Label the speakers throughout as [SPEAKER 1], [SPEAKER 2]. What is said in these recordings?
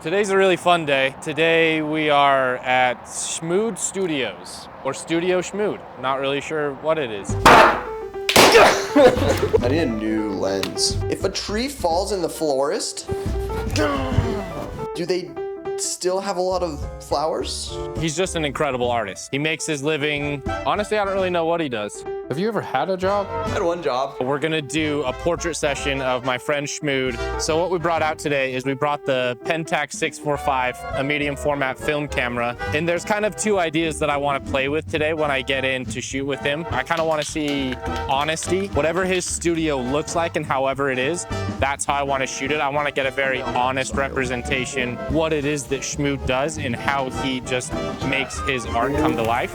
[SPEAKER 1] Today's a really fun day. Today we are at Schmood Studios, or Studio Schmood. Not really sure what it is.
[SPEAKER 2] I need a new lens. If a tree falls in the florist, do they still have a lot of flowers?
[SPEAKER 1] He's just an incredible artist. He makes his living. Honestly, I don't really know what he does. Have you ever had a job?
[SPEAKER 2] I had one job.
[SPEAKER 1] We're gonna do a portrait session of my friend Schmood. So what we brought out today is we brought the Pentax 645, a medium format film camera. And there's kind of two ideas that I wanna play with today when I get in to shoot with him. I kinda wanna see honesty. Whatever his studio looks like and however it is, that's how I wanna shoot it. I wanna get a very honest representation, what it is that Schmood does and how he just makes his art come to life.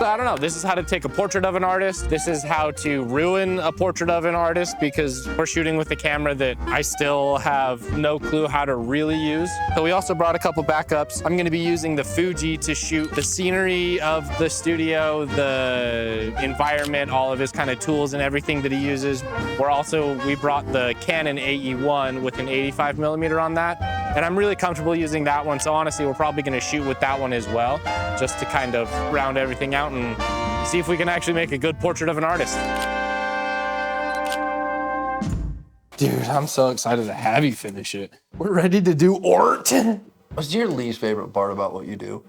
[SPEAKER 1] I don't know, this is how to take a portrait of an artist. This is how to ruin a portrait of an artist because we're shooting with a camera that I still have no clue how to really use. So we also brought a couple backups. I'm gonna be using the Fuji to shoot the scenery of the studio, the environment, all of his kind of tools and everything that he uses. We brought the Canon AE1 with an 85mm on that. And I'm really comfortable using that one. So honestly, we're probably gonna shoot with that one as well, just to kind of round everything out and see if we can actually make a good portrait of an artist. Dude, I'm so excited to have you finish it. We're ready to do art.
[SPEAKER 3] What's your least favorite part about what you do?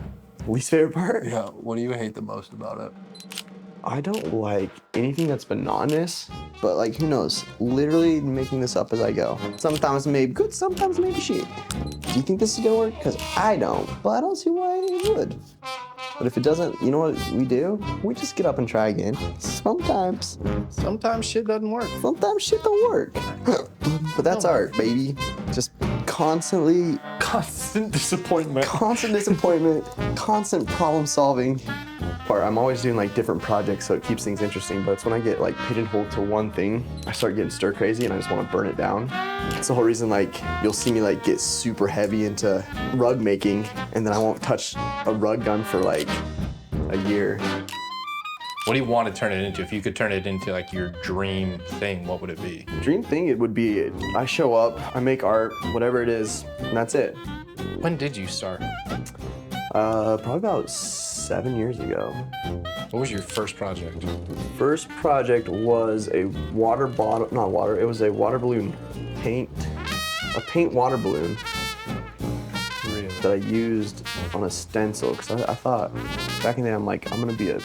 [SPEAKER 2] Least favorite part?
[SPEAKER 3] Yeah, what do you hate the most about it?
[SPEAKER 2] I don't like anything that's monotonous, but like, who knows? Literally making this up as I go. Sometimes maybe good, sometimes maybe shit. Do you think this is gonna work? Because I don't, but I don't see why it would. But if it doesn't, you know what we do? We just get up and try again. Sometimes
[SPEAKER 1] Sometimes shit doesn't work.
[SPEAKER 2] sometimes shit don't work. But that's art, baby. Just constantly,
[SPEAKER 1] Constant disappointment.
[SPEAKER 2] constant disappointment, constant problem solving. I'm always doing like different projects, so it keeps things interesting, but it's when I get like pigeonholed to one thing, I start getting stir crazy and I just want to burn it down. That's the whole reason like you'll see me like get super heavy into rug making, and then I won't touch a rug gun for like a year.
[SPEAKER 1] What do you want to turn it into? If you could turn it into like your dream thing, what would it be?
[SPEAKER 2] Dream thing, it would be I show up, I make art, whatever it is, and that's it.
[SPEAKER 1] When did you start?
[SPEAKER 2] Probably about 7 years ago.
[SPEAKER 1] What was your first project?
[SPEAKER 2] First project was a water bottle, not water, it was a water balloon paint, a paint water balloon that I used on a stencil, because I thought, back in the day, I'm like, I'm gonna be a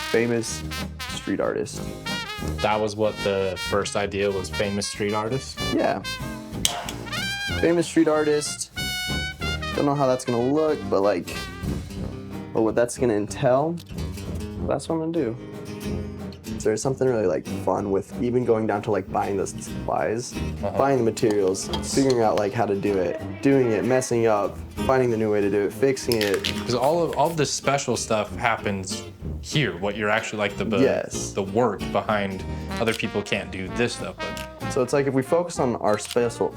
[SPEAKER 2] famous street artist.
[SPEAKER 1] That was what the first idea was, famous street artist?
[SPEAKER 2] Yeah. Famous street artist. Don't know how that's gonna look, but like, but what that's gonna entail, that's what I'm gonna do. So there's something really like fun with even going down to like buying the supplies, buying the materials, figuring out like how to do it, doing it, messing up, finding the new way to do it, fixing it.
[SPEAKER 1] Because all of this special stuff happens here. What you're actually like the work behind other people can't do this stuff. But
[SPEAKER 2] so it's like if we focus on our special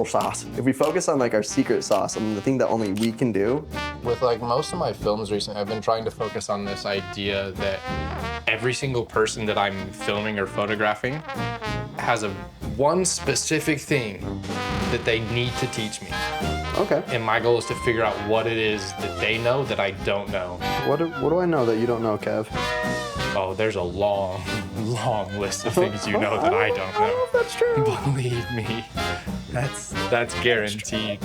[SPEAKER 2] sauce, if we focus on like our secret sauce and the thing that only we can do.
[SPEAKER 1] with like most of my films recently, I've been trying to focus on this idea that every single person that I'm filming or photographing has one specific thing that they need to teach me.
[SPEAKER 2] Okay.
[SPEAKER 1] And my goal is to figure out what it is that they know that I don't know.
[SPEAKER 2] What do I know that you don't know, Kev?
[SPEAKER 1] Oh, there's a long, long list of things you know that I don't
[SPEAKER 2] I don't know
[SPEAKER 1] know.
[SPEAKER 2] if that's true.
[SPEAKER 1] Believe me, that's guaranteed.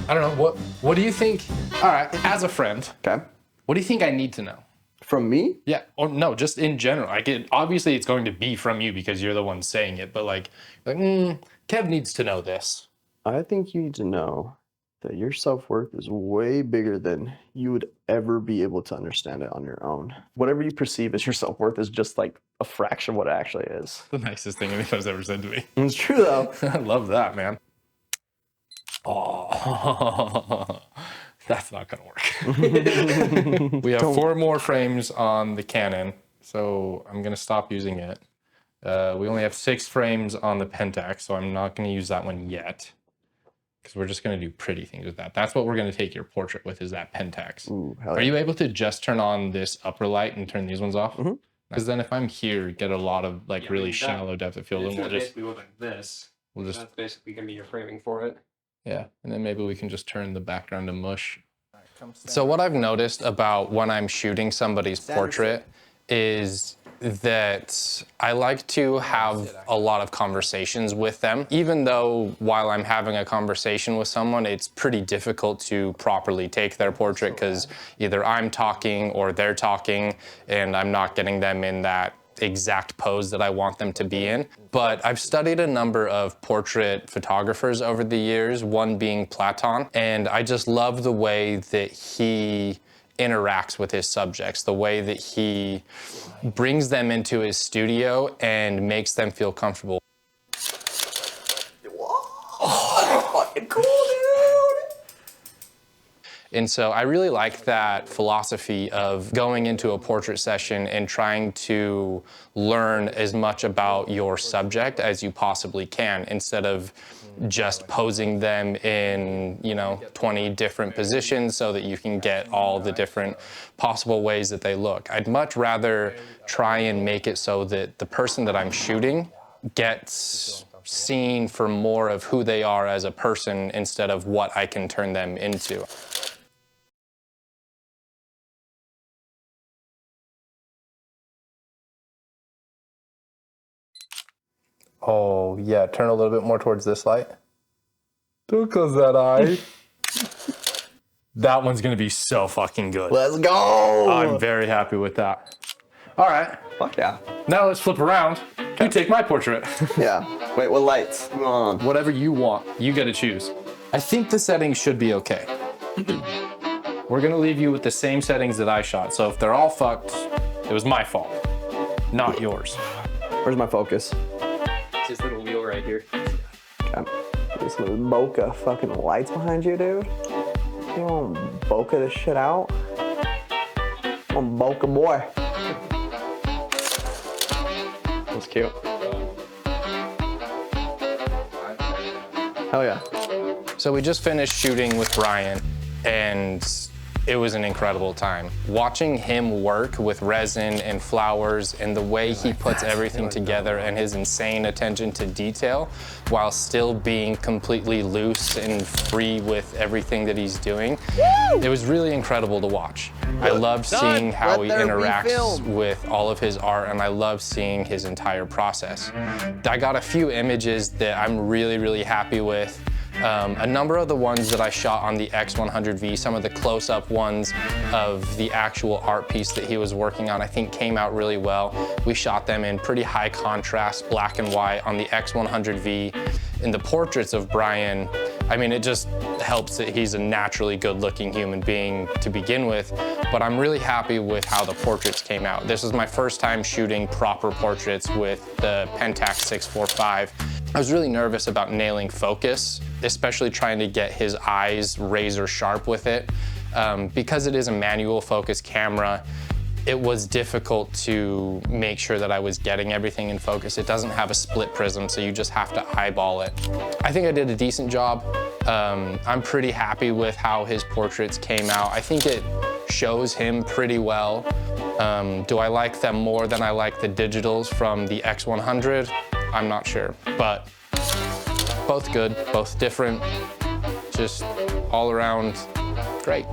[SPEAKER 1] I don't know, what do you think, all right, as a friend,
[SPEAKER 2] Okay.
[SPEAKER 1] what do you think I need to know?
[SPEAKER 2] From me?
[SPEAKER 1] Yeah, or no, just in general. Obviously it's going to be from you because you're the one saying it, but like Kev needs to know this.
[SPEAKER 2] I think you need to know that your self-worth is way bigger than you would ever be able to understand it on your own. Whatever you perceive as your self-worth is just like a fraction of what it actually is.
[SPEAKER 1] The nicest thing anyone's ever said to me.
[SPEAKER 2] It's true though.
[SPEAKER 1] I love that, man. Oh, that's not gonna work. We have 4 more frames on the Canon, so I'm gonna stop using it. We only have 6 frames on the Pentax, so I'm not gonna use that one yet. Because we're just gonna do pretty things with that. That's what we're gonna take your portrait with, is that Pentax.
[SPEAKER 2] Ooh,
[SPEAKER 1] Are you able to just turn on this upper light and turn these ones off? Because then if I'm here, get a lot of like really shallow depth of field. And we'll just
[SPEAKER 4] basically look like this.
[SPEAKER 1] We'll just,
[SPEAKER 4] That's basically gonna be your framing for it.
[SPEAKER 1] yeah, and then maybe we can just turn the background to mush. So what I've noticed about when I'm shooting somebody's portrait is that I like to have a lot of conversations with them. Even though while I'm having a conversation with someone, it's pretty difficult to properly take their portrait because either I'm talking or they're talking and I'm not getting them in that exact pose that I want them to be in. But I've studied a number of portrait photographers over the years, one being Platon, and I just love the way that he interacts with his subjects, the way that he brings them into his studio and makes them feel comfortable.
[SPEAKER 2] Whoa, fucking cool, dude.
[SPEAKER 1] And so I really like that philosophy of going into a portrait session and trying to learn as much about your subject as you possibly can, instead of just posing them in, 20 different positions so that you can get all the different possible ways that they look. I'd much rather try and make it so that the person that I'm shooting gets seen for more of who they are as a person instead of what I can turn them into. Oh, yeah, turn a little bit more towards this light. Don't close that eye. That one's gonna be so fucking good.
[SPEAKER 2] Let's go.
[SPEAKER 1] I'm very happy with that. All right,
[SPEAKER 2] Fuck yeah.
[SPEAKER 1] now let's flip around. You take my portrait.
[SPEAKER 2] Yeah. Wait, what lights? Come on.
[SPEAKER 1] Whatever you want, you get to choose. I think the settings should be okay. We're gonna leave you with the same settings that I shot, so if they're all fucked, it was my fault, not yours.
[SPEAKER 2] Where's my focus?
[SPEAKER 4] It's this little wheel right here.
[SPEAKER 2] Okay. This little bokeh fucking lights behind you, dude. You want bokeh this shit out? I'm bokeh boy. That's cute. Hell yeah.
[SPEAKER 1] So we just finished shooting with Brian, and it was an incredible time. Watching him work with resin and flowers and the way he puts everything together and his insane attention to detail while still being completely loose and free with everything that he's doing. It was really incredible to watch. I loved seeing how he interacts with all of his art, and I love seeing his entire process. I got a few images that I'm really, really happy with. A number of the ones that I shot on the X100V, some of the close-up ones of the actual art piece that he was working on, I think came out really well. We shot them in pretty high contrast, black and white on the X100V. In the portraits of Brian, I mean, it just helps that he's a naturally good-looking human being to begin with, but I'm really happy with how the portraits came out. This is my first time shooting proper portraits with the Pentax 645. I was really nervous about nailing focus, especially trying to get his eyes razor sharp with it. Because it is a manual focus camera, it was difficult to make sure that I was getting everything in focus. It doesn't have a split prism, so you just have to eyeball it. I think I did a decent job. I'm pretty happy with how his portraits came out. I think it shows him pretty well. Do I like them more than I like the digitals from the X100? I'm not sure, but both good, both different, just all around great.